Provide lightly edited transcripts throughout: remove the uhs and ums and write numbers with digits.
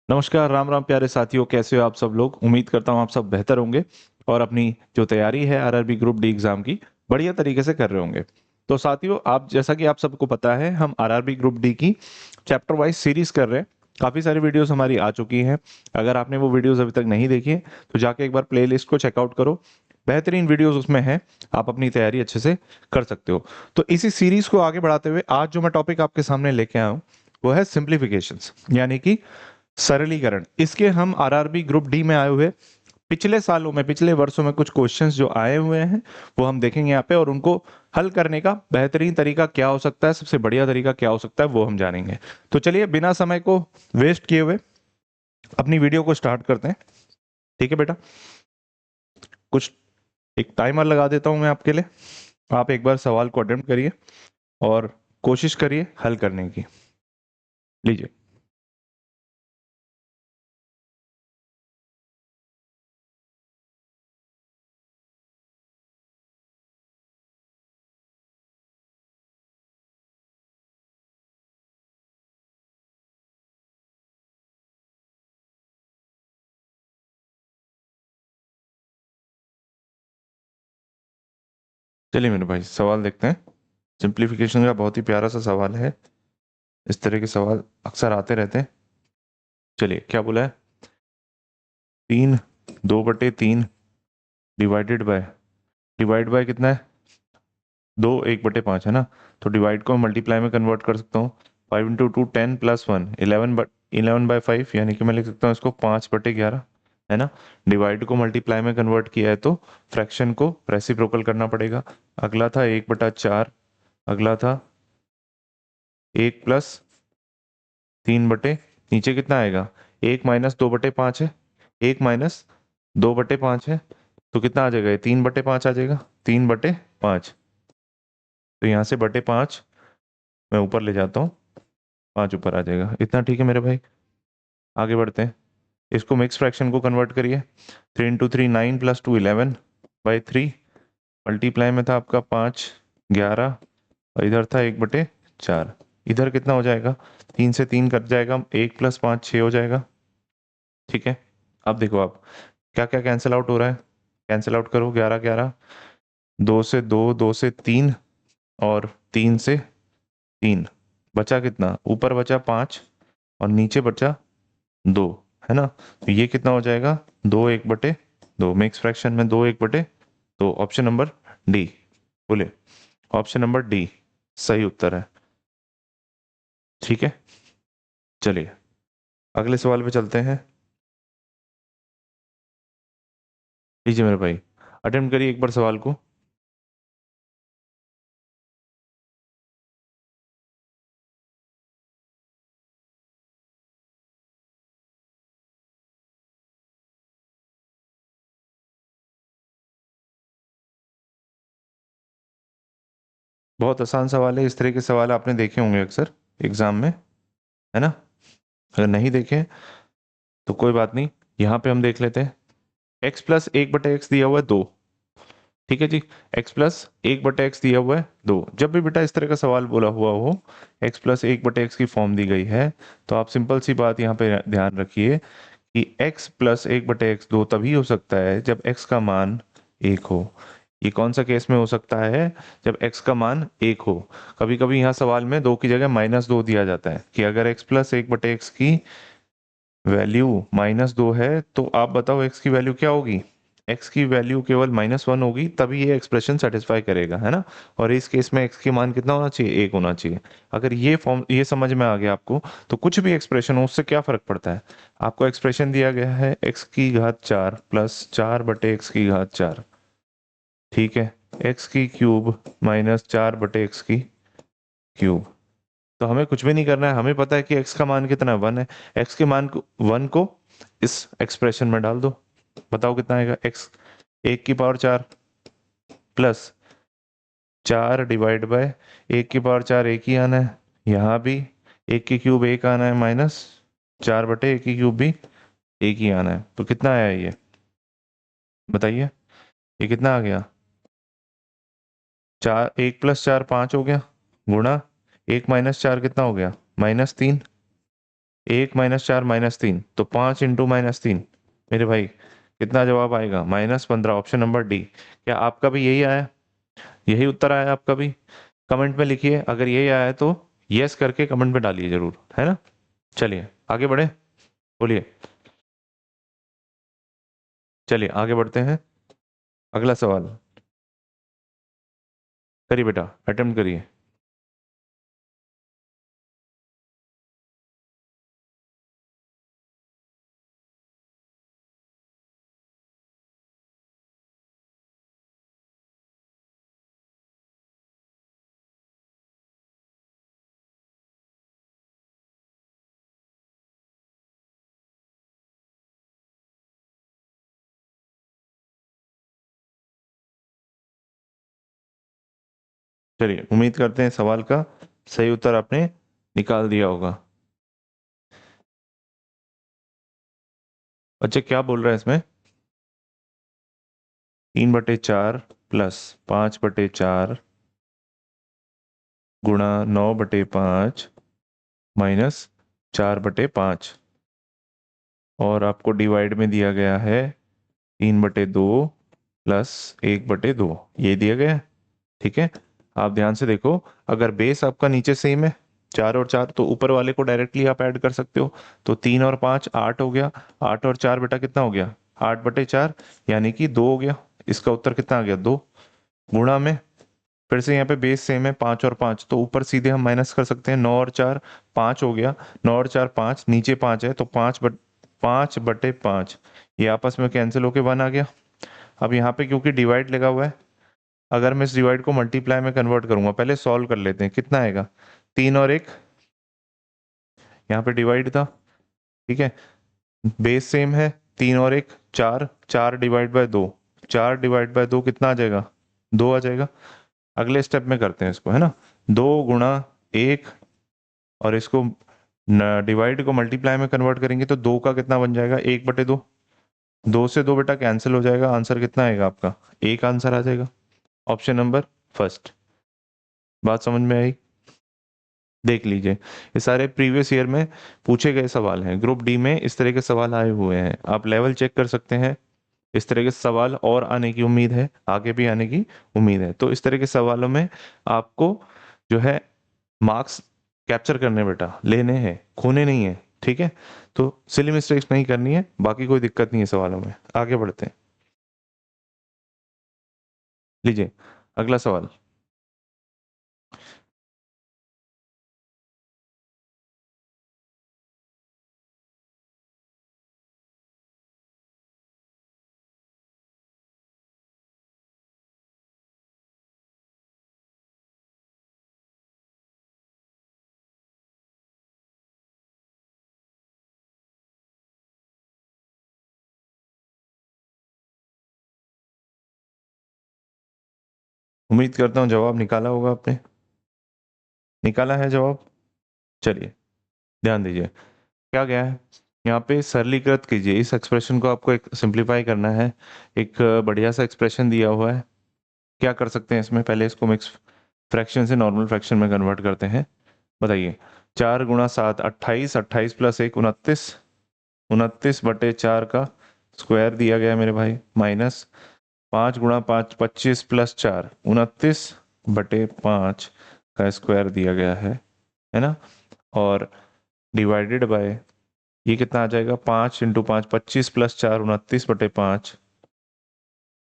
नमस्कार, राम राम प्यारे साथियों, कैसे हो आप सब लोग। उम्मीद करता हूँ आप सब बेहतर होंगे और अपनी जो तैयारी है आरआरबी ग्रुप डी एग्जाम की बढ़िया तरीके से कर रहे होंगे। तो साथियों, आप जैसा कि आप सबको पता है, हम आरआरबी ग्रुप डी की चैप्टर वाइज सीरीज कर रहे हैं। काफी सारी वीडियोस हमारी आ चुकी हैं। अगर आपने वो वीडियोस अभी तक नहीं देखी है तो जाके एक बार प्लेलिस्ट को चेकआउट करो। बेहतरीन वीडियोस उसमें हैं। आप अपनी तैयारी अच्छे से कर सकते हो। तो इसी सीरीज को आगे बढ़ाते हुए आज जो मैं टॉपिक आपके सामने लेके आया हूँ वो है सिंप्लीफिकेशंस, यानी कि सरलीकरण। इसके हम आरआरबी ग्रुप डी में आए हुए पिछले सालों में, पिछले वर्षों में कुछ क्वेश्चंस जो आए हुए हैं वो हम देखेंगे यहाँ पे, और उनको हल करने का बेहतरीन तरीका क्या हो सकता है, सबसे बढ़िया तरीका क्या हो सकता है, वो हम जानेंगे। तो चलिए बिना समय को वेस्ट किए हुए अपनी वीडियो को स्टार्ट करते हैं। ठीक है बेटा, कुछ एक टाइमर लगा देता हूं मैं आपके लिए। आप एक बार सवाल को अटेम्प्ट करिए और कोशिश करिए हल करने की। लीजिए। चलिए मेरे भाई, सवाल देखते हैं। सिंप्लीफिकेशन का बहुत ही प्यारा सा सवाल है। इस तरह के सवाल अक्सर आते रहते हैं। चलिए, क्या बोला है? 3/2/3 डिवाइड बाय कितना है? 2 1/5 है ना। तो डिवाइड को मल्टीप्लाई में कन्वर्ट कर सकता हूँ। 5 × 2 10 + 1 11/5, यानी कि मैं लिख सकता हूँ इसको 5/11, है ना। डिवाइड को मल्टीप्लाई में कन्वर्ट किया है तो फ्रैक्शन को रेसिप्रोकल करना पड़ेगा। अगला था 1/4। अगला था 1 + 3 नीचे कितना आएगा? 1 - 2/5 है। 1 - 2/5 है। तो कितना आ जाएगा? ये 3/5 आ जाएगा। 3/5। तो यहाँ से /5 मैं ऊपर ले जाता हूँ, 5 ऊपर आ जाएगा। इतना ठीक है मेरे भाई। आगे बढ़ते हैं। इसको मिक्स फ्रैक्शन को कन्वर्ट करिए। 3 × 3 9 + 2 11/3। मल्टीप्लाई में था आपका 5 11, और इधर था 1/4। इधर कितना हो जाएगा? 3 से 3 कट जाएगा, 1 + 5 6 हो जाएगा। ठीक है। अब देखो आप, क्या क्या कैंसिल आउट हो रहा है। कैंसिल आउट करो। 11 11, 2 से 2, 2 से 3, और 3 से 3। बचा कितना? ऊपर बचा 5 और नीचे बचा 2, है ना। तो ये कितना हो जाएगा? 2 1/2। मिक्स फ्रैक्शन में 2 1/2। Option number D. बोले, ऑप्शन नंबर डी सही उत्तर है। ठीक है। चलिए अगले सवाल पे चलते हैं। लीजिए मेरे भाई, अटेम्प्ट करिए एक बार सवाल को। बहुत आसान सवाल है। इस तरह के सवाल आपने देखे होंगे अक्सर एग्जाम में, है ना। अगर नहीं देखे तो कोई बात नहीं, यहाँ पे हम देख लेते हैं। x + 1/x दिया हुआ है 2। ठीक है जी। x + 1/x दिया हुआ है 2। जब भी बेटा इस तरह का सवाल बोला हुआ हो, x + 1/x की फॉर्म दी गई है, तो आप सिंपल सी बात यहाँ पे ध्यान रखिए कि x + 1/x 2 तभी हो सकता है जब x का मान 1 हो। ये कौन सा केस में हो सकता है? जब x का मान 1 हो। कभी कभी यहाँ सवाल में 2 की जगह -2 दिया जाता है कि अगर x + 1/x की वैल्यू -2 है तो आप बताओ x की वैल्यू क्या होगी। x की वैल्यू केवल -1 होगी, तभी ये एक्सप्रेशन सेटिस्फाई करेगा, है ना। और इस केस में x के मान कितना होना चाहिए? 1 होना चाहिए। अगर ये फॉर्म, ये समझ में आ गया आपको, तो कुछ भी एक्सप्रेशन हो उससे क्या फर्क पड़ता है। आपको एक्सप्रेशन दिया गया है x⁴ प्लस 4/x⁴। ठीक है। x³ -4/x³। तो हमें कुछ भी नहीं करना है। हमें पता है कि x का मान कितना है? 1 है। x के मान को 1 को इस एक्सप्रेशन में डाल दो। बताओ कितना आएगा? x 1⁴ प्लस 4/1 एक ही आना है। यहाँ भी 1³ एक आना है, माइनस 4/1³ भी एक ही आना है। तो कितना आया ये? बताइए, ये कितना आ गया? 4, 1 + 4 5 हो गया, गुणा 1 - 4 कितना हो गया? -3। 1 - 4 - 3, तो 5 × -3 मेरे भाई कितना जवाब आएगा? -15। Option number D. क्या आपका भी यही आया? यही उत्तर आया आपका भी? कमेंट में लिखिए, अगर यही आया है तो यस करके कमेंट में डालिए जरूर, है ना। चलिए आगे बढ़े, बोलिए। चलिए आगे बढ़ते हैं। अगला सवाल करिए बेटा, अटेम्प्ट करिए। चलिए उम्मीद करते हैं सवाल का सही उत्तर आपने निकाल दिया होगा। बच्चे क्या बोल रहे हैं इसमें? 3/4 प्लस 5/4 गुणा 9/5 माइनस 4/5, और आपको डिवाइड में दिया गया है 3/2 प्लस 1/2, ये दिया गया है। ठीक है, आप ध्यान से देखो, अगर बेस आपका नीचे सेम है 4 और 4, तो ऊपर वाले को डायरेक्टली आप ऐड कर सकते हो। तो 3 और 5 8 हो गया, 8 और 4 बेटा कितना हो गया? 8/4, यानी कि 2 हो गया। इसका उत्तर कितना आ गया? 2। गुणा में फिर से यहाँ पे बेस सेम है 5 और 5, तो ऊपर सीधे हम माइनस कर सकते हैं। 9 और 4 5 हो गया, 9 और 4 5, नीचे 5 है तो 5/5, ये आपस में कैंसिल होके 1 आ गया। अब यहाँ पे क्योंकि डिवाइड लगा हुआ है, अगर मैं इस डिवाइड को मल्टीप्लाई में कन्वर्ट करूंगा, पहले सॉल्व कर लेते हैं, कितना आएगा? 3 और 1, यहाँ पे डिवाइड था, ठीक है, बेस सेम है। 3 और 1 4, 4/2, 4/2 कितना आ जाएगा? 2 आ जाएगा। अगले स्टेप में करते हैं इसको, है ना। 2 × 1, और इसको डिवाइड को मल्टीप्लाई में कन्वर्ट करेंगे तो 2 का कितना बन जाएगा? 1/2। 2 से 2 बेटा कैंसिल हो जाएगा, आंसर कितना आएगा आपका? 1 आंसर आ जाएगा। Option number first. बात समझ में आई? देख लीजिए, ये सारे प्रीवियस ईयर में पूछे गए सवाल हैं। ग्रुप डी में इस तरह के सवाल आए हुए हैं, आप लेवल चेक कर सकते हैं। इस तरह के सवाल और आने की उम्मीद है, आगे भी आने की उम्मीद है। तो इस तरह के सवालों में आपको जो है मार्क्स कैप्चर करने बेटा, लेने हैं, खोने नहीं है। ठीक है, तो सिली मिस्टेक्स नहीं करनी है, बाकी कोई दिक्कत नहीं है सवालों में। आगे बढ़ते हैं, लीजिए अगला सवाल। उम्मीद करता हूँ जवाब निकाला होगा आपने। निकाला है जवाब? चलिए ध्यान दीजिए, क्या गया है यहाँ पे, सरलीकृत कीजिए इस एक्सप्रेशन को, आपको एक सिंप्लीफाई करना है। एक बढ़िया सा एक्सप्रेशन दिया हुआ है, क्या कर सकते हैं इसमें, पहले इसको मिक्स फ्रैक्शन से नॉर्मल फ्रैक्शन में कन्वर्ट करते हैं। बताइए, 4 × 7 28, 28 + 1 29, 29/4 का स्क्वायर दिया गया मेरे भाई, माइनस 5 × 5 25 + 4 29/5 का स्क्वायर दिया गया है ना। और डिवाइडेड बाय, ये कितना आ जाएगा? 5 × 5 25 + 4 29/5,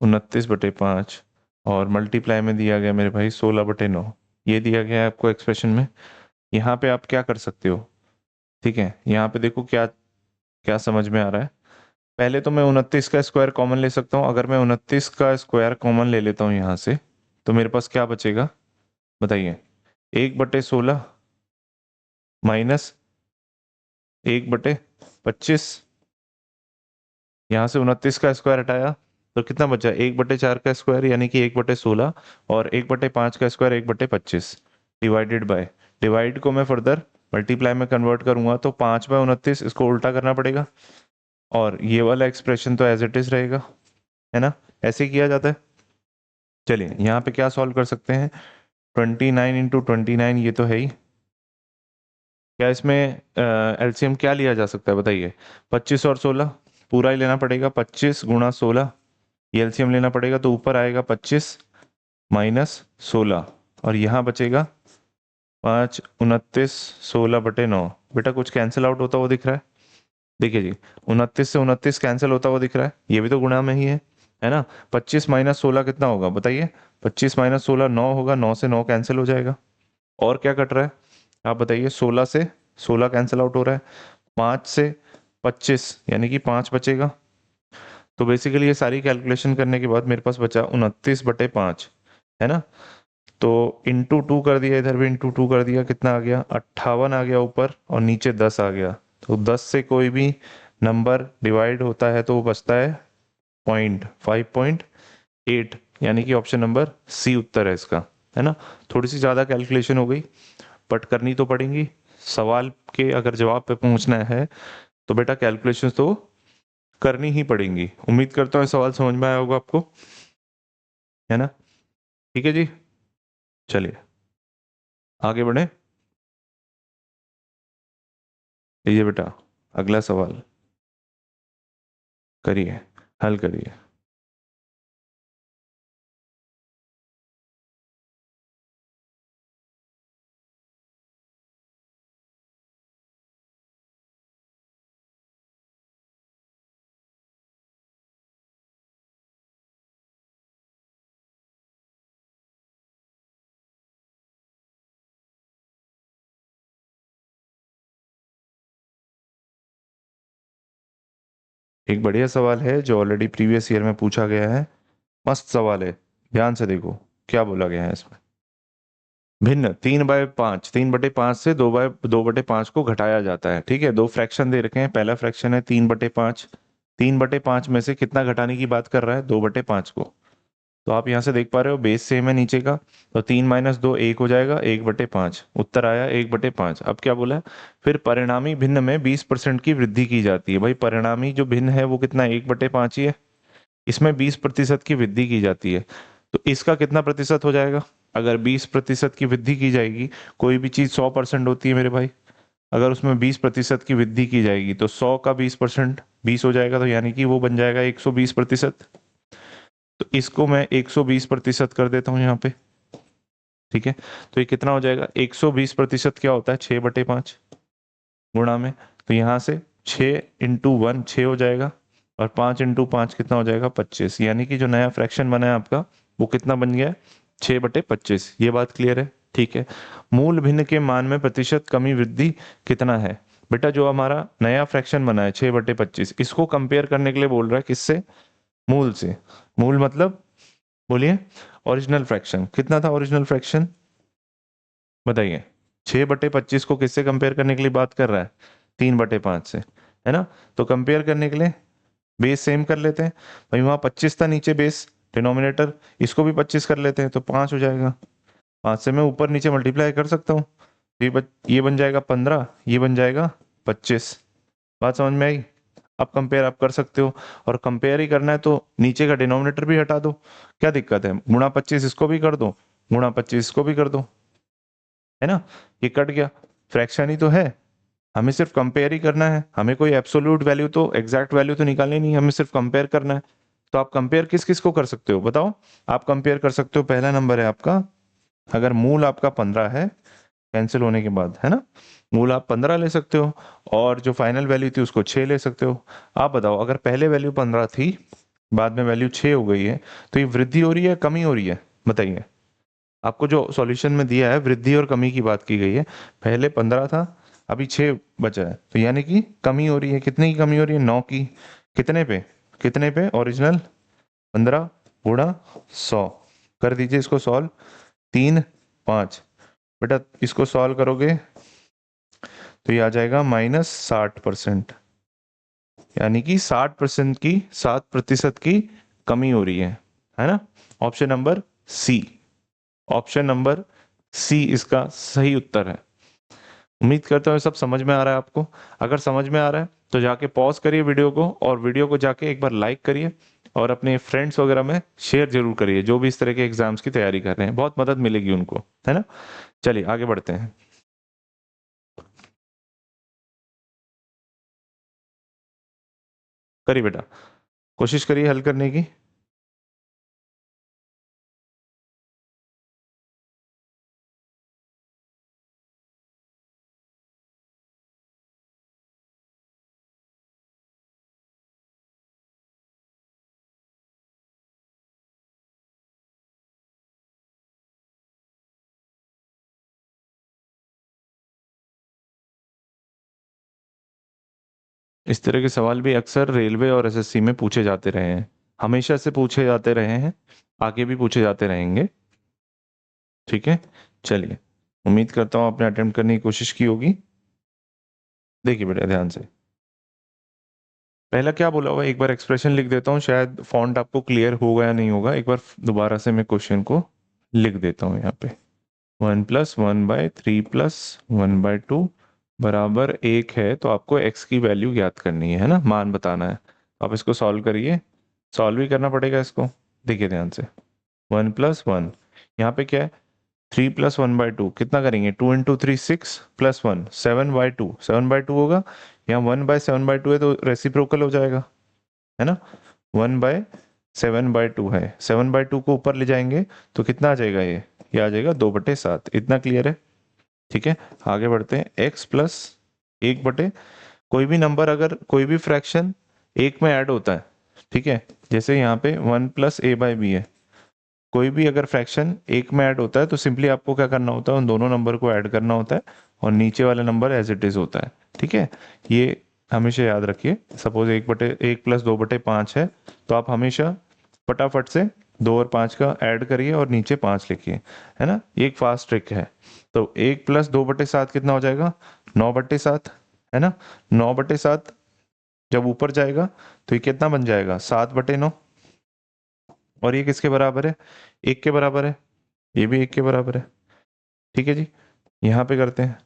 29/5, और मल्टीप्लाई में दिया गया मेरे भाई 16/9, ये दिया गया है आपको एक्सप्रेशन में। यहाँ पे आप क्या कर सकते हो? ठीक है, यहाँ पे देखो क्या क्या समझ में आ रहा है। पहले तो मैं 29 का स्क्वायर कॉमन ले सकता हूँ। अगर मैं 29 का स्क्वायर कॉमन ले लेता हूँ यहाँ से, तो मेरे पास क्या बचेगा? बताइए, 1/16 माइनस 1/25, यहाँ से 29 का स्क्वायर हटाया तो कितना बचा? 1/4 का स्क्वायर, यानी कि 1/16, और 1/5 का स्क्वायर 1/25, डिवाइडेड बाय, डिवाइड को मैं फर्दर मल्टीप्लाई में कन्वर्ट करूंगा तो 5/29, इसको उल्टा करना पड़ेगा, और ये वाला एक्सप्रेशन तो एज इट इज रहेगा, है ना। ऐसे ही किया जाता है। चलिए यहाँ पे क्या सॉल्व कर सकते हैं? 29 × 29, ये तो है ही, क्या इसमें एलसीएम क्या लिया जा सकता है बताइए? 25 और 16 पूरा ही लेना पड़ेगा, 25 गुणा 16 ये एलसीएम लेना पड़ेगा, तो ऊपर आएगा 25 माइनस 16 और यहाँ बचेगा 5 29 16/9। बेटा कुछ कैंसिल आउट होता हुआ दिख रहा है? देखिए जी, 29 से 29 कैंसिल होता हुआ दिख रहा है, ये भी तो गुणा में ही है ना? 25 माइनस 16 कितना होगा बताइए? 25 माइनस 16 9 होगा, 9 से 9 कैंसिल हो जाएगा। और क्या कट रहा है आप बताइए? 16 से 16 कैंसिल आउट हो रहा है, 5 से 25 यानी कि 5 बचेगा। तो बेसिकली ये सारी कैलकुलेशन करने के बाद मेरे पास बचा 29/5, है ना? तो इंटू 2 कर दिया, इधर भी इंटू 2 कर दिया, कितना आ गया? 58 आ गया ऊपर, और नीचे 10 आ गया। तो 10 से कोई भी नंबर डिवाइड होता है तो वो बचता है पॉइंट, 5.8, यानी कि ऑप्शन नंबर सी उत्तर है इसका, है ना? थोड़ी सी ज़्यादा कैलकुलेशन हो गई, बट करनी तो पड़ेंगी। सवाल के अगर जवाब पे पहुंचना है तो बेटा कैलकुलेशन तो करनी ही पड़ेंगी। उम्मीद करता हूँ सवाल समझ में आया होगा आपको, है ना? ठीक है जी, चलिए आगे बढ़े। लीजिए बेटा अगला सवाल करिए, हल करिए। एक बढ़िया सवाल है जो ऑलरेडी प्रीवियस ईयर में पूछा गया है। मस्त सवाल है, ध्यान से देखो क्या बोला गया है इसमें। भिन्न 3/5, 3/5 से 2/5 को घटाया जाता है। ठीक है, दो फ्रैक्शन दे रखे हैं, पहला फ्रैक्शन है 3/5, 3/5 में से कितना घटाने की बात कर रहा है? 2/5 को। तो आप यहाँ से देख पा रहे हो बेस सेम है नीचे का, तो 3 - 2 1 हो जाएगा, 1/5 उत्तर आया 1/5। अब क्या बोला है? फिर परिणामी भिन्न में 20% की वृद्धि की जाती है। भाई परिणामी जो भिन्न है वो कितना? 1/5 ही है, इसमें 20% की वृद्धि की जाती है, तो इसका कितना प्रतिशत हो जाएगा? अगर 20% की वृद्धि की जाएगी, कोई भी चीज 100% होती है मेरे भाई, अगर उसमें 20% की वृद्धि की जाएगी तो 100 का 20% 20 हो जाएगा, तो यानी कि वो बन जाएगा 120%। तो इसको मैं 120% कर देता हूँ यहाँ पे। ठीक है, तो ये कितना हो जाएगा? 120% क्या होता है? 6/5 गुणा में, तो यहाँ से 6 × 1 6 हो जाएगा, और 5 × 5 कितना हो जाएगा? 25, यानी कि जो नया फ्रैक्शन बना है आपका वो कितना बन गया? 6/25। ये बात क्लियर है? ठीक है, मूल भिन्न के मान में प्रतिशत कमी वृद्धि कितना है? बेटा जो हमारा नया फ्रैक्शन बना है 6/25, इसको कंपेयर करने के लिए बोल रहा है किससे? मूल से। मूल मतलब बोलिए, ओरिजिनल फ्रैक्शन कितना था? ओरिजिनल फ्रैक्शन बताइए। 6/25 को किससे कंपेयर करने के लिए बात कर रहा है? 3/5 से, है ना? तो कंपेयर करने के लिए बेस सेम कर लेते हैं। भाई वहां 25 था नीचे बेस, डिनोमिनेटर, इसको भी 25 कर लेते हैं तो 5 हो जाएगा। 5 से मैं ऊपर नीचे मल्टीप्लाई कर सकता हूँ, ये बन जाएगा 15, ये बन जाएगा 25। बात समझ में आई? अब कंपेयर आप कर सकते हो, और कंपेयर ही करना है तो नीचे का डिनोमिनेटर भी हटा दो, क्या दिक्कत है? गुणा 25 इसको भी कर दो, गुणा 25 इसको भी कर दो, है ना? ये कट गया, फ्रैक्शन ही तो है, हमें सिर्फ कंपेयर ही करना है, हमें कोई एब्सोल्यूट वैल्यू तो एग्जैक्ट वैल्यू तो निकालनी नहीं, हमें सिर्फ कंपेयर करना है। तो आप कंपेयर किस किस को कर सकते हो बताओ? आप कंपेयर कर सकते हो, पहला नंबर है आपका, अगर मूल आपका 15 है कैंसिल होने के बाद, है ना, मूल आप 15 ले सकते हो, और जो फाइनल वैल्यू थी उसको 6 ले सकते हो। आप बताओ अगर पहले वैल्यू 15 थी, बाद में वैल्यू 6 हो गई है, तो ये वृद्धि हो रही है कमी हो रही है बताइए? आपको जो सॉल्यूशन में दिया है वृद्धि और कमी की बात की गई है, पहले 15 था अभी 6 बचा है, तो यानी कि कमी हो रही है। कितने की कमी हो रही है? 9 की। कितने पे? कितने पे? ओरिजिनल 15 गुणा 100। कर दीजिए इसको सॉल्व, 3 5। बेटा इसको सॉल्व करोगे तो ये आ जाएगा -60%, यानी कि 60% की कमी हो रही है ना? Option number C, option number C इसका सही उत्तर है। उम्मीद करता हूँ सब समझ में आ रहा है आपको। अगर समझ में आ रहा है तो जाके पॉज करिए वीडियो को, और वीडियो को जाके एक बार लाइक करिए, और अपने फ्रेंड्स वगैरह में शेयर जरूर करिए जो भी इस तरह के एग्जाम्स की तैयारी कर रहे हैं, बहुत मदद मिलेगी उनको, है ना? चलिए आगे बढ़ते हैं। करिए बेटा, कोशिश करिए हल करने की। इस तरह के सवाल भी अक्सर रेलवे और एसएससी में पूछे जाते रहे हैं, हमेशा से पूछे जाते रहे हैं, आगे भी पूछे जाते रहेंगे। ठीक है, चलिए, उम्मीद करता हूँ आपने अटेम्प्ट करने की कोशिश की होगी। देखिए बेटा ध्यान से, पहला क्या बोला हुआ है, एक बार एक्सप्रेशन लिख देता हूँ, शायद फॉन्ट आपको क्लियर होगा या नहीं होगा। एक बार दोबारा से मैं क्वेश्चन को लिख देता हूँ यहाँ पे। 1+1/3+1/2 बराबर 1 है, तो आपको x की वैल्यू ज्ञात करनी है ना, मान बताना है। आप इसको सॉल्व करिए, सॉल्व ही करना पड़ेगा इसको। देखिए ध्यान से, 1+1, यहाँ पे क्या है, 3+1/2, कितना करेंगे, 2 × 3 6 +1 7/2, 7/2 होगा। यहाँ 1/7/2 है तो रेसिप्रोकल हो जाएगा, है ना। 1/7/2 है, 7/2 को ऊपर ले जाएंगे तो कितना आ जाएगा, ये आ जाएगा 2/7। इतना क्लियर है। ठीक है, आगे बढ़ते हैं। x प्लस 1/, कोई भी नंबर अगर कोई भी फ्रैक्शन एक में ऐड होता है, ठीक है, जैसे यहाँ पे 1+a/b है, कोई भी अगर फ्रैक्शन एक में ऐड होता है तो सिंपली आपको क्या करना होता है, उन दोनों नंबर को ऐड करना होता है और नीचे वाला नंबर एज इट इज होता है। ठीक है, ये हमेशा याद रखिए। सपोज 1+2/5 है, तो आप हमेशा फटाफट से 2 और 5 का ऐड करिए और नीचे 5 लिखिए, है ना। ये एक फास्ट ट्रिक है। तो 1+2/7 कितना हो जाएगा, 9/7, है ना। 9/7 जब ऊपर जाएगा तो ये कितना बन जाएगा, 7/9। और ये किसके बराबर है, 1 के बराबर है, ये भी 1 के बराबर है। ठीक है जी, यहाँ पे करते हैं,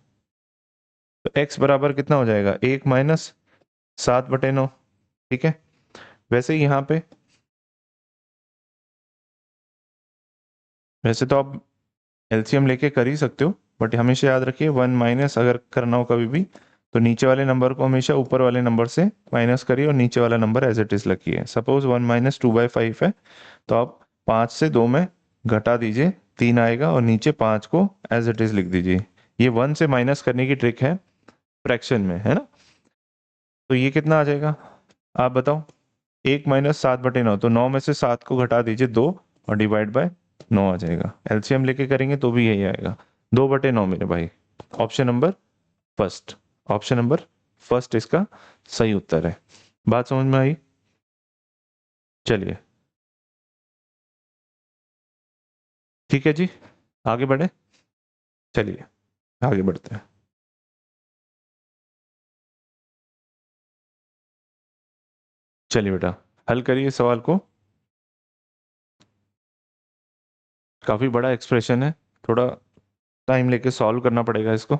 तो x बराबर कितना हो जाएगा, 1 - 7/9। ठीक है, वैसे ही यहाँ पे, वैसे तो आप एलसीएम लेके कर ही सकते हो, बट हमेशा याद रखिए 1 माइनस अगर करना हो कभी भी, तो नीचे वाले नंबर को हमेशा ऊपर वाले नंबर से माइनस करिए और नीचे वाला नंबर एज इट इज रखिए। सपोज 1 - 2/5 है, तो आप 5 से 2 में घटा दीजिए, 3 आएगा और नीचे 5 को एज इट इज लिख दीजिए। ये 1 से माइनस करने की ट्रिक है फ्रैक्शन में, है ना। तो ये कितना आ जाएगा, आप बताओ। 1 - 7/9, तो 9 में से 7 को घटा दीजिए, 2, और डिवाइड बाय 9 आ जाएगा। एलसीएम लेके करेंगे तो भी यही आएगा, 2/9 मेरे भाई। Option number first, option number first इसका सही उत्तर है। बात समझ में आई। चलिए, ठीक है जी, आगे बढ़े। चलिए आगे बढ़ते हैं। चलिए बेटा, हल करिए सवाल को। काफी बड़ा एक्सप्रेशन है, थोड़ा टाइम लेके सॉल्व करना पड़ेगा इसको।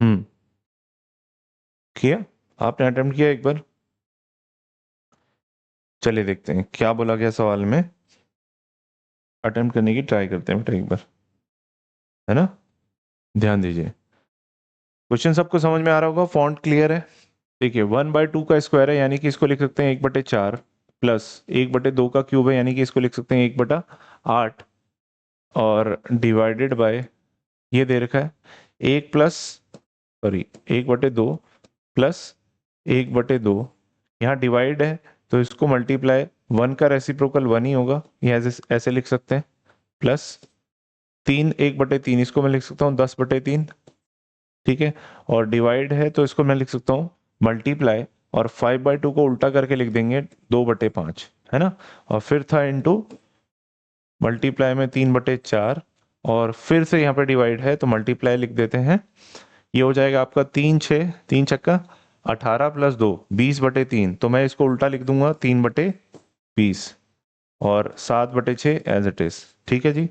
हम्म, किया, आपने अटेम्प्ट किया एक बार। चलिए देखते हैं क्या बोला गया सवाल में, अटेम्प्ट करने की ट्राई करते हैं बेटा एक बार, है ना। ध्यान दीजिए, क्वेश्चन सबको समझ में आ रहा होगा, फॉन्ट क्लियर है। देखिए 1/2 का स्क्वायर है, यानी कि इसको लिख सकते हैं 1/4, प्लस 1/2 का क्यूब है, यानी कि इसको लिख सकते हैं 1/8, और डिवाइडेड बाय, ये दे रखा है 1 प्लस 1/2, यहाँ डिवाइड है तो इसको मल्टीप्लाई, 1 का रेसिप्रोकल 1 ही होगा, ये ऐसे लिख सकते हैं, प्लस 3 1/3, इसको मैं लिख सकता हूँ 10/3। ठीक है, और डिवाइड है तो इसको मैं लिख सकता हूँ मल्टीप्लाई, और 5/2 को उल्टा करके लिख देंगे 2/5, है ना। और फिर था इनटू, मल्टीप्लाई में 3/4, और फिर से यहाँ पे डिवाइड है तो मल्टीप्लाई लिख देते हैं। ये हो जाएगा आपका 3 × 6 = 18 + 2 20/3, तो मैं इसको उल्टा लिख दूंगा 3/20, और 7/6 एज इट इज। ठीक है जी,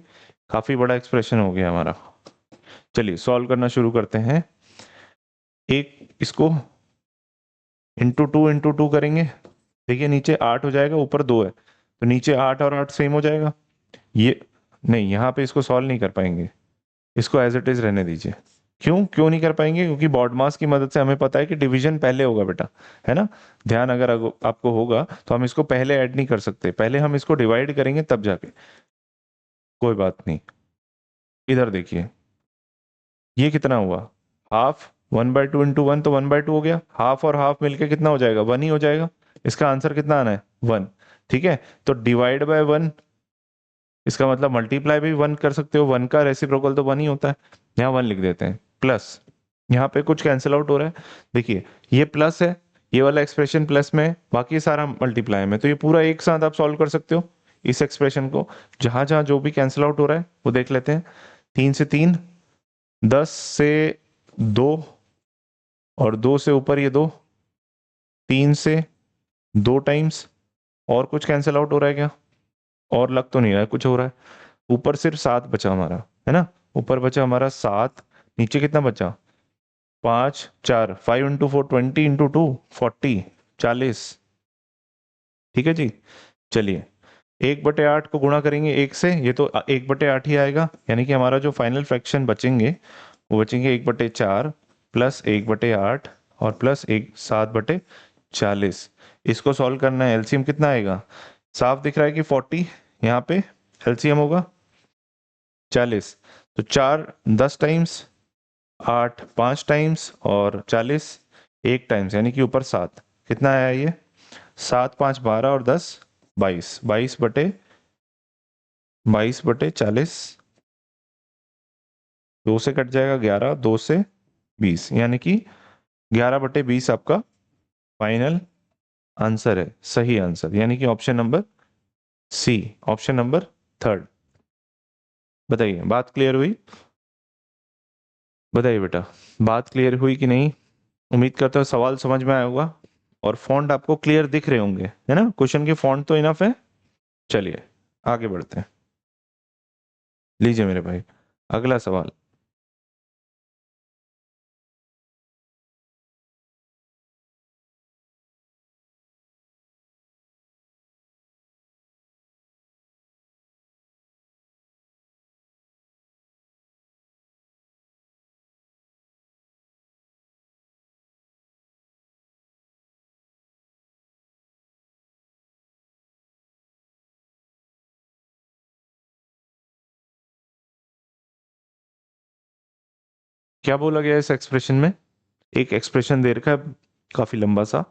काफी बड़ा एक्सप्रेशन हो गया हमारा। चलिए सॉल्व करना शुरू करते हैं। एक इसको इंटू टू करेंगे। देखिए नीचे 8 हो जाएगा, ऊपर 2 है, तो नीचे 8 और 8 सेम हो जाएगा। ये नहीं, यहाँ पे इसको सॉल्व नहीं कर पाएंगे, इसको एज इट इज रहने दीजिए। क्यों क्यों नहीं कर पाएंगे? क्योंकि बॉड मास की मदद से हमें पता है कि डिवीजन पहले होगा बेटा, है ना। ध्यान अगर आपको होगा तो हम इसको पहले ऐड नहीं कर सकते, पहले हम इसको डिवाइड करेंगे तब जाके। कोई बात नहीं, इधर देखिए ये कितना हुआ, हाफ। 1/2 इंटू वन तो 1/2 हो गया, हाफ और हाफ मिलके कितना हो जाएगा, 1 ही हो जाएगा। इसका आंसर कितना आना है, 1। ठीक है, तो डिवाइड बाय 1, इसका मतलब मल्टीप्लाई भी 1 कर सकते हो, 1 का रेसिप्रोकल तो 1 ही होता है। यहाँ 1 लिख देते हैं, प्लस यहाँ पे कुछ कैंसिल आउट हो रहा है। देखिए ये प्लस है, ये वाला एक्सप्रेशन प्लस में है, बाकी सारा मल्टीप्लाई में, तो ये पूरा एक साथ आप सॉल्व कर सकते हो इस एक्सप्रेशन को। जहां जहां जो भी कैंसिल आउट हो रहा है वो देख लेते हैं। 3 से 3, 10 से 2, और 2 से ऊपर ये 2, 3 से 2 टाइम्स, और कुछ कैंसिल आउट हो रहा है क्या? और लग तो नहीं रहा है कुछ हो रहा है। ऊपर सिर्फ 7 बचा हमारा, है ना। ऊपर बचा हमारा 7, नीचे कितना बचा, 5 4, 5 इंटू 4 20 इंटू 2 40, 40। ठीक है जी। चलिए 1/8 को गुणा करेंगे 1 से, ये तो 1/8 ही आएगा, यानी कि हमारा जो फाइनल फ्रैक्शन बचेंगे वो बचेंगे 1/4 प्लस 1/8 और प्लस 7/40। इसको सॉल्व करना है, एलसीएम कितना आएगा, साफ दिख रहा है कि 40, यहाँ पे एलसीएम होगा 40। तो 4 10 टाइम्स, 8 5 टाइम्स, और 40 1 टाइम्स, यानी कि ऊपर 7। कितना आया ये, 7 5 12 और 10 22, 22/40। 2 से कट जाएगा 11, 2 से 20, यानी कि 11/20 आपका फाइनल आंसर है, सही आंसर, यानी कि option number C, option number third. बताइए बात क्लियर हुई? बताइए बेटा, बात क्लियर हुई कि नहीं? उम्मीद करता हूँ सवाल समझ में आया होगा, और फॉन्ट आपको क्लियर दिख रहे होंगे, है ना। क्वेश्चन की फॉन्ट तो इनफ है। चलिए आगे बढ़ते हैं। लीजिए मेरे भाई अगला सवाल। क्या बोला गया इस एक्सप्रेशन में? एक एक्सप्रेशन दे रखा है काफी लंबा सा,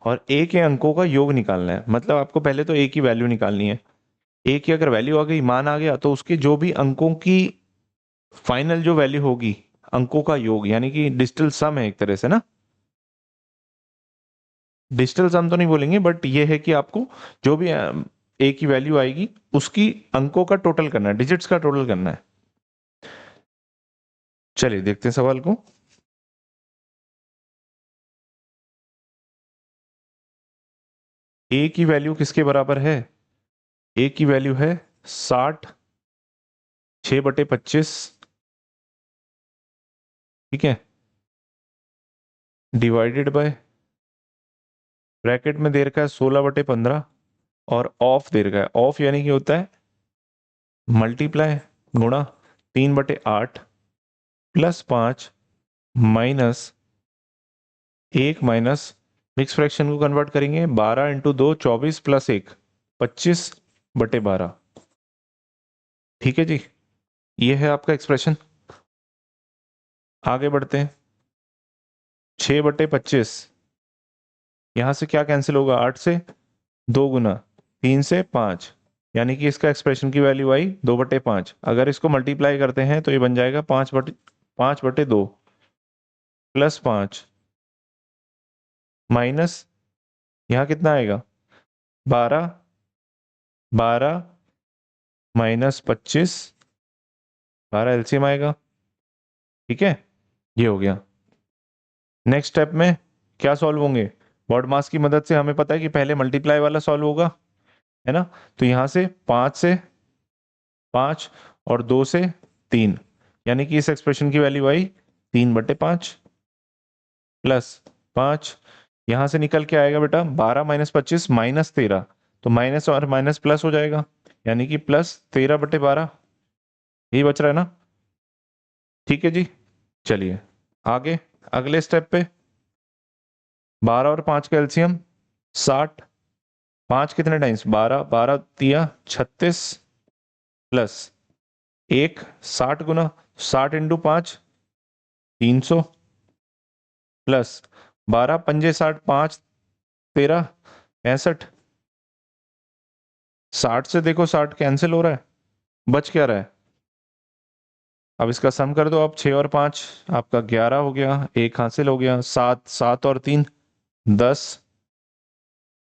और ए के अंकों का योग निकालना है। मतलब आपको पहले तो ए की वैल्यू निकालनी है। ए की अगर वैल्यू आ गई, मान आ गया, तो उसके जो भी अंकों की फाइनल जो वैल्यू होगी, अंकों का योग, यानी कि डिजिटल सम है एक तरह से ना। डिजिटल सम तो नहीं बोलेंगे, बट ये है कि आपको जो भी ए की वैल्यू आएगी उसकी अंकों का टोटल करना है, डिजिट्स का टोटल करना है। चलिए देखते हैं सवाल को। ए की वैल्यू किसके बराबर है? ए की वैल्यू है 60 6/25, ठीक है, डिवाइडेड बाय, ब्रैकेट में दे रखा है 16/15, और ऑफ दे रखा है। ऑफ यानी कि होता है मल्टीप्लाई, गुणा 3/8 plus 5 minus 1 minus, mix fraction को कन्वर्ट करेंगे, 12 इंटू 2 24 प्लस 1 25/12। ठीक है जी, ये है आपका एक्सप्रेशन। आगे बढ़ते हैं। 6/25, यहां से क्या कैंसिल होगा, 8 से 2 गुना, 3 से 5, यानी कि इसका एक्सप्रेशन की वैल्यू आई 2/5। अगर इसको मल्टीप्लाई करते हैं तो ये बन जाएगा 5/2 प्लस 5 माइनस, यहाँ कितना आएगा, 12, 12 माइनस 25, 12 एलसीएम आएगा। ठीक है, ये हो गया। नेक्स्ट स्टेप में क्या सॉल्व होंगे, बॉड मास की मदद से हमें पता है कि पहले मल्टीप्लाई वाला सॉल्व होगा, है ना। तो यहां से 5 से 5, और 2 से 3, यानी कि इस एक्सप्रेशन की वैल्यू आई 3/5 प्लस 5, यहां से निकल के आएगा बेटा 12 - 25 -13, तो माइनस और माइनस प्लस हो जाएगा, यानी कि प्लस 13/12, यही बच रहा है ना। ठीक है जी, चलिए आगे अगले स्टेप पे। 12 और 5 का एलसीएम 60, 5 कितने टाइम्स 12, 12 तिया 36 प्लस 1, 60 गुना 60 इंटू 5 300 प्लस 12 पंजे 60, 5 13 65, 60 से देखो 60 कैंसिल हो रहा है, बच क्या रहा है। अब इसका सम कर दो आप, 6 और 5 आपका 11 हो गया, एक हासिल हो गया, 7, 7 और 3 10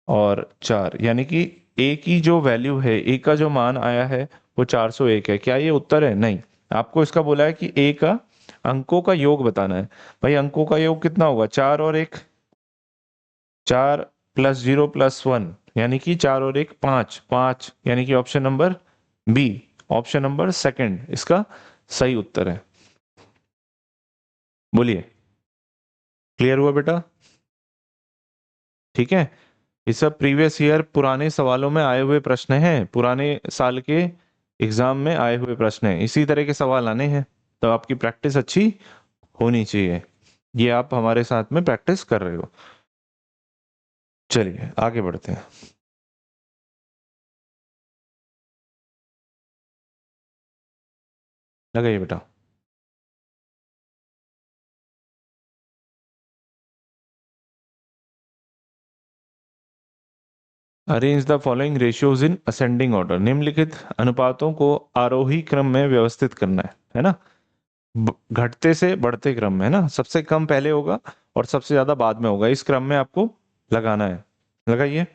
और 4, यानी कि ए की जो वैल्यू है, ए का जो मान आया है वो 401 है। क्या ये उत्तर है? नहीं, आपको इसका बोला है कि ए का अंकों का योग बताना है। भाई अंकों का योग कितना होगा? 4 और 1, 4 प्लस 0 प्लस 1, यानी कि 4 और 1 5, 5, यानी कि option number B, option number second इसका सही उत्तर है। बोलिए, क्लियर हुआ बेटा? ठीक है, ये सब प्रीवियस ईयर पुराने सवालों में आए हुए प्रश्न हैं, पुराने साल के एग्जाम में आए हुए प्रश्न हैं, इसी तरह के सवाल आने हैं, तो आपकी प्रैक्टिस अच्छी होनी चाहिए। ये आप हमारे साथ में प्रैक्टिस कर रहे हो। चलिए आगे बढ़ते हैं। लगाइए बेटा। Arrange the following ratios in ascending order, निम्नलिखित अनुपातों को आरोही क्रम में व्यवस्थित करना है ना, घटते से बढ़ते क्रम में, है ना, सबसे कम पहले होगा और सबसे ज्यादा बाद में होगा, इस क्रम में आपको लगाना है। लगाइए।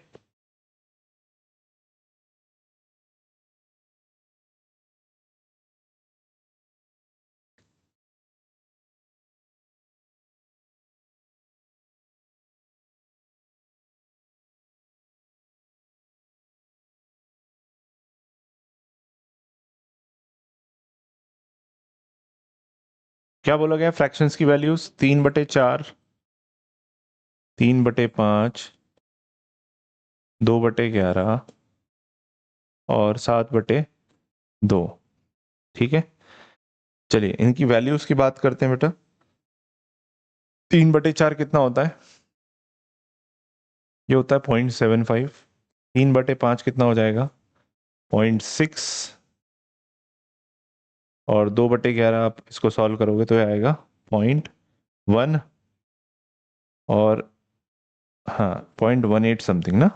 क्या बोला गया? फ्रैक्शंस की वैल्यूज 3/4, 3/5, 2/11 और 7/2। ठीक है, चलिए इनकी वैल्यूज की बात करते हैं बेटा। 3/4 कितना होता है? ये होता है 0.75। 3/5 कितना हो जाएगा? 0.6। और 2/11 आप इसको सॉल्व करोगे तो ये आएगा 0.1, और हाँ 0.18 समथिंग ना,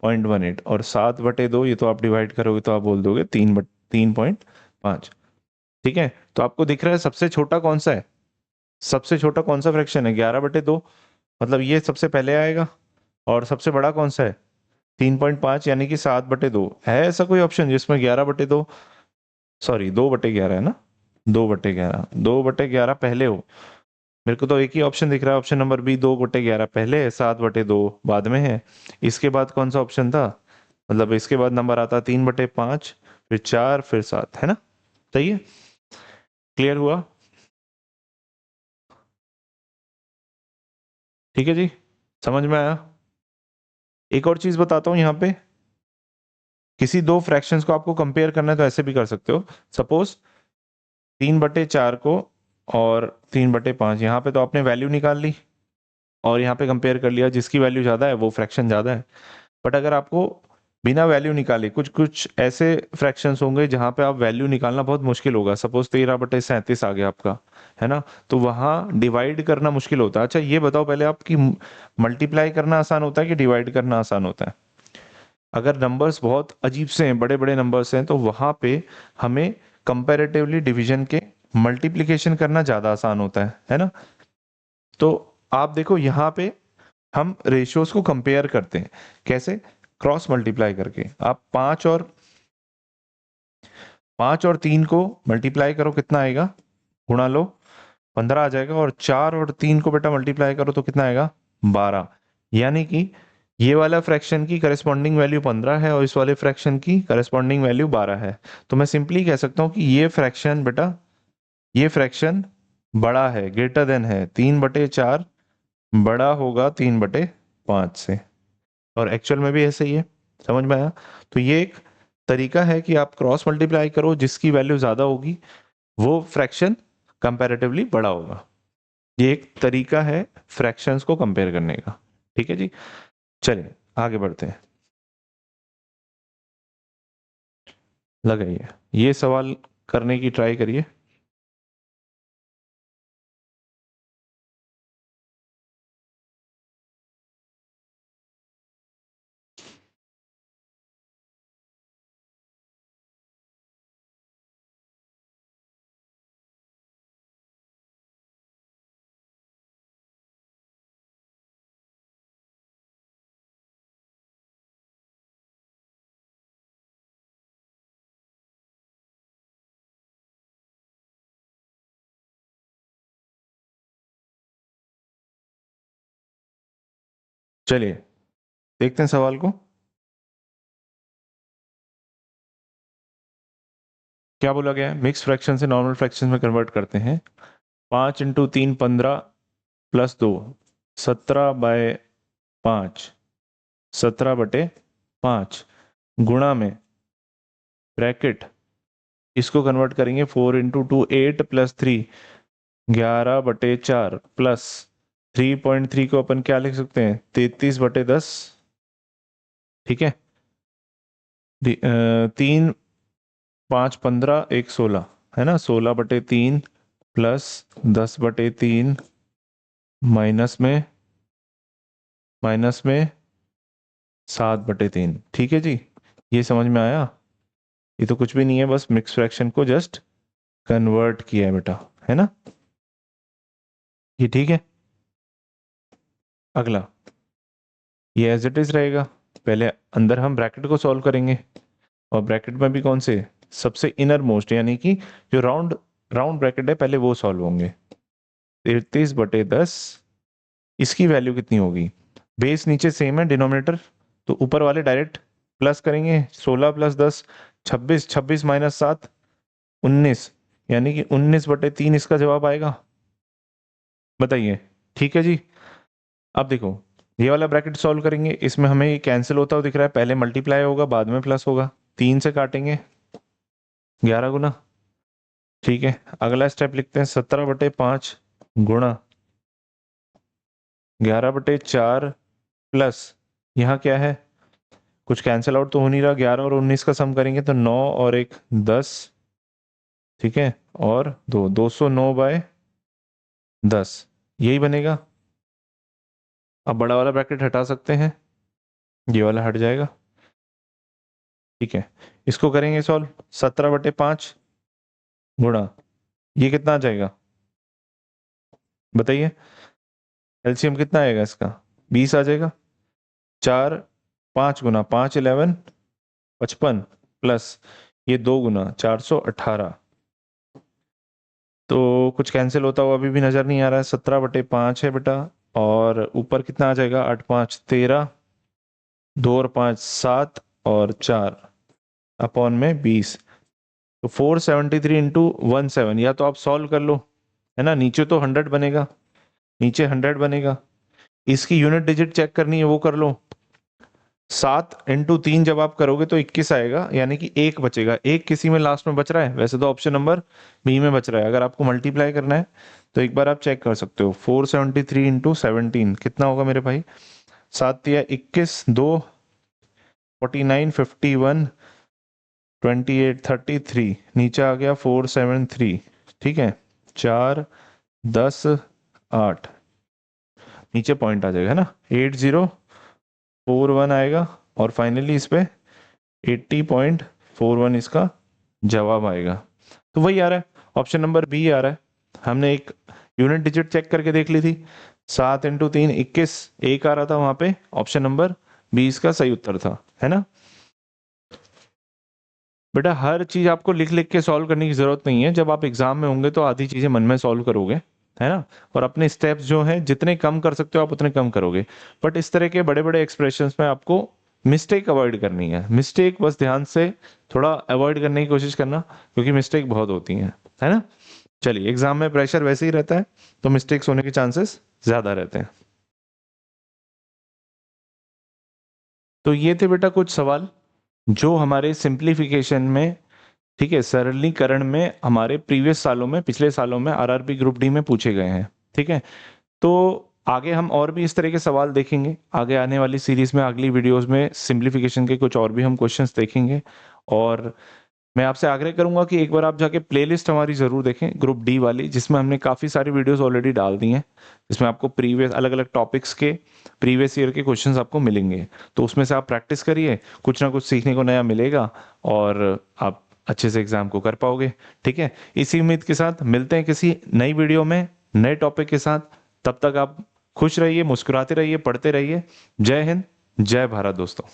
0.18, और 7/2 ये तो आप डिवाइड करोगे तो आप बोल दोगे 3.5। ठीक है, तो आपको दिख रहा है सबसे छोटा कौन सा है? सबसे छोटा कौन सा फ्रैक्शन है? 11/2, मतलब ये सबसे पहले आएगा। और सबसे बड़ा कौन सा है? 3.5, यानी कि 7/2। है ऐसा कोई ऑप्शन जिसमें 11/2, सॉरी 2/11 है ना, 2/11, 2/11 पहले हो? मेरे को तो एक ही ऑप्शन दिख रहा है, ऑप्शन नंबर बी, 2/11 पहले है, 7/2 बाद में है। इसके बाद कौन सा ऑप्शन था? मतलब इसके बाद नंबर आता 3/5, फिर 4, फिर 7, है ना? सही है, क्लियर हुआ? ठीक है जी, समझ में आया? एक और चीज बताता हूं यहाँ पे, किसी दो फ्रैक्शंस को आपको कंपेयर करना है तो ऐसे भी कर सकते हो। सपोज 3/4 को और 3/5, यहाँ पे तो आपने वैल्यू निकाल ली और यहाँ पे कंपेयर कर लिया, जिसकी वैल्यू ज्यादा है वो फ्रैक्शन ज्यादा है। बट अगर आपको बिना वैल्यू निकाले, कुछ कुछ ऐसे फ्रैक्शंस होंगे जहां पे आप वैल्यू निकालना बहुत मुश्किल होगा, सपोज 13/37 आ गया आपका, है ना, तो वहां डिवाइड करना मुश्किल होता है। अच्छा ये बताओ पहले आपकी, मल्टीप्लाई करना आसान होता है कि डिवाइड करना आसान होता है? अगर नंबर्स बहुत अजीब से हैं, बड़े बड़े नंबर्स हैं, तो वहां पे हमें कंपैरेटिवली डिवीजन के मल्टीप्लिकेशन करना ज्यादा आसान होता है ना। तो आप देखो यहाँ पे हम रेशियोज को कंपेयर करते हैं कैसे? क्रॉस मल्टीप्लाई करके। आप 5 और 3 को मल्टीप्लाई करो, कितना आएगा? गुणा लो, 15 आ जाएगा। और 4 और 3 को बेटा मल्टीप्लाई करो तो कितना आएगा? 12। यानी कि ये वाला फ्रैक्शन की करस्पॉन्डिंग वैल्यू 15 है और इस वाले फ्रैक्शन की करस्पॉन्डिंग वैल्यू 12 है। तो मैं सिंपली कह सकता हूँ कि ये फ्रैक्शन बेटा, ये फ्रैक्शन बड़ा है, ग्रेटर देन है 3/4, बड़ा होगा 3/5 से। और एक्चुअल में भी ऐसे ही है। समझ में आया? तो ये एक तरीका है कि आप क्रॉस मल्टीप्लाई करो, जिसकी वैल्यू ज्यादा होगी वो फ्रैक्शन कंपैरेटिवली बड़ा होगा। ये एक तरीका है फ्रैक्शंस को कंपेयर करने का। ठीक है जी, चलिए आगे बढ़ते हैं। लगाइए, ये सवाल करने की ट्राई करिए। चलिए देखते हैं सवाल को। क्या बोला गया है? मिक्स फ्रैक्शन से नॉर्मल फ्रैक्शन में कन्वर्ट करते हैं। 5 × 3 15 प्लस 2 17/5, 17/5 गुणा में ब्रैकेट, इसको कन्वर्ट करेंगे 4 × 2 8 प्लस 3 11/4 प्लस 3.3 को अपन क्या लिख सकते हैं? 33/10। ठीक है, 3 5 15 1 16 है ना, 16/3 प्लस 10/3 माइनस में 7/3। ठीक है जी, ये समझ में आया? ये तो कुछ भी नहीं है, बस मिक्स फ्रैक्शन को जस्ट कन्वर्ट किया है बेटा, है ना? ये ठीक है। अगला, ये एज इट इज रहेगा। पहले अंदर हम ब्रैकेट को सॉल्व करेंगे, और ब्रैकेट में भी कौन से? सबसे इनर मोस्ट, यानी कि जो राउंड राउंड ब्रैकेट है पहले वो सॉल्व होंगे। 33/10, इसकी वैल्यू कितनी होगी? बेस नीचे सेम है, डिनोमिनेटर तो ऊपर वाले डायरेक्ट प्लस करेंगे। 16 + 10 26, 26 - 7 19, यानी कि 19/3 इसका जवाब आएगा। बताइए, ठीक है जी। अब देखो, ये वाला ब्रैकेट सॉल्व करेंगे, इसमें हमें ये कैंसिल होता हुआ दिख रहा है, पहले मल्टीप्लाई होगा बाद में प्लस होगा। 3 से काटेंगे 11 गुना। ठीक है, अगला स्टेप लिखते हैं, 17/5 गुणा 11/4 प्लस, यहाँ क्या है? कुछ कैंसिल आउट तो हो नहीं रहा, 11 और 19 का सम करेंगे तो 9 और 1 10। ठीक है, और 209/10, यही बनेगा। अब बड़ा वाला ब्रैकेट हटा सकते हैं, ये वाला हट जाएगा। ठीक है, इसको करेंगे सॉल्व। 17/5 गुणा, ये कितना आ जाएगा? बताइए, एलसीएम कितना आएगा इसका? 20 आ जाएगा। 4 5 गुना 5 11 55 प्लस ये 2 गुना 418। तो कुछ कैंसिल होता हुआ अभी भी नजर नहीं आ रहा है। 17/5 है बेटा, और ऊपर कितना आ जाएगा? 8 5 13, 2 और 5 7 और 4 अपॉन में 20। तो 473 × 17, या तो आप सॉल्व कर लो, है ना? नीचे तो 100 बनेगा, नीचे 100 बनेगा। इसकी यूनिट डिजिट चेक करनी है, वो कर लो। 7 × 3 जब आप करोगे तो 21 आएगा, यानी कि एक बचेगा। एक किसी में लास्ट में बच रहा है, वैसे तो ऑप्शन नंबर बी में बच रहा है। अगर आपको मल्टीप्लाई करना है तो एक बार आप चेक कर सकते हो। 473 × 17 कितना होगा मेरे भाई? 7 या 21, 2 49 51 28 33, नीचे आ गया 473। ठीक है, 4 10 8, नीचे पॉइंट आ जाएगा, है ना? 8041 आएगा, और फाइनली इस पे 80.41 इसका जवाब आएगा। तो वही आ रहा है, ऑप्शन नंबर बी आ रहा है। हमने एक यूनिट डिजिट चेक करके देख ली थी, 7 × 3 21, एक आ रहा था वहां पे, ऑप्शन नंबर बी इसका सही उत्तर था, है ना? बेटा हर चीज आपको लिख लिख के सॉल्व करने की जरूरत नहीं है। जब आप एग्जाम में होंगे तो आधी चीजें मन में सॉल्व करोगे, है ना। और अपने स्टेप्स जो हैं जितने कम कर सकते हो आप उतने कम करोगे। बट इस तरह के बड़े बड़े एक्सप्रेशंस में आपको मिस्टेक अवॉइड करनी है। मिस्टेक बस ध्यान से थोड़ा अवॉइड करने की कोशिश करना, क्योंकि मिस्टेक बहुत होती हैं, है ना। चलिए, एग्जाम में प्रेशर वैसे ही रहता है तो मिस्टेक्स होने के चांसेस ज्यादा रहते हैं। तो ये थे बेटा कुछ सवाल जो हमारे सिंप्लीफिकेशन में, ठीक है, सरलीकरण में हमारे प्रीवियस सालों में, पिछले सालों में आरआरबी ग्रुप डी में पूछे गए हैं। ठीक है, तो आगे हम और भी इस तरह के सवाल देखेंगे। आगे आने वाली सीरीज में, अगली वीडियोस में सिंप्लीफिकेशन के कुछ और भी हम क्वेश्चंस देखेंगे। और मैं आपसे आग्रह करूंगा कि एक बार आप जाके प्लेलिस्ट हमारी जरूर देखें, ग्रुप डी वाली, जिसमें हमने काफी सारी वीडियोस ऑलरेडी डाल दी हैं, जिसमें आपको प्रीवियस अलग अलग टॉपिक्स के प्रीवियस ईयर के क्वेश्चंस आपको मिलेंगे। तो उसमें से आप प्रैक्टिस करिए, कुछ ना कुछ सीखने को नया मिलेगा और आप अच्छे से एग्जाम को कर पाओगे। ठीक है, इसी उम्मीद के साथ मिलते हैं किसी नई वीडियो में नए टॉपिक के साथ। तब तक आप खुश रहिए, मुस्कुराते रहिए, पढ़ते रहिए। जय हिंद, जय भारत दोस्तों।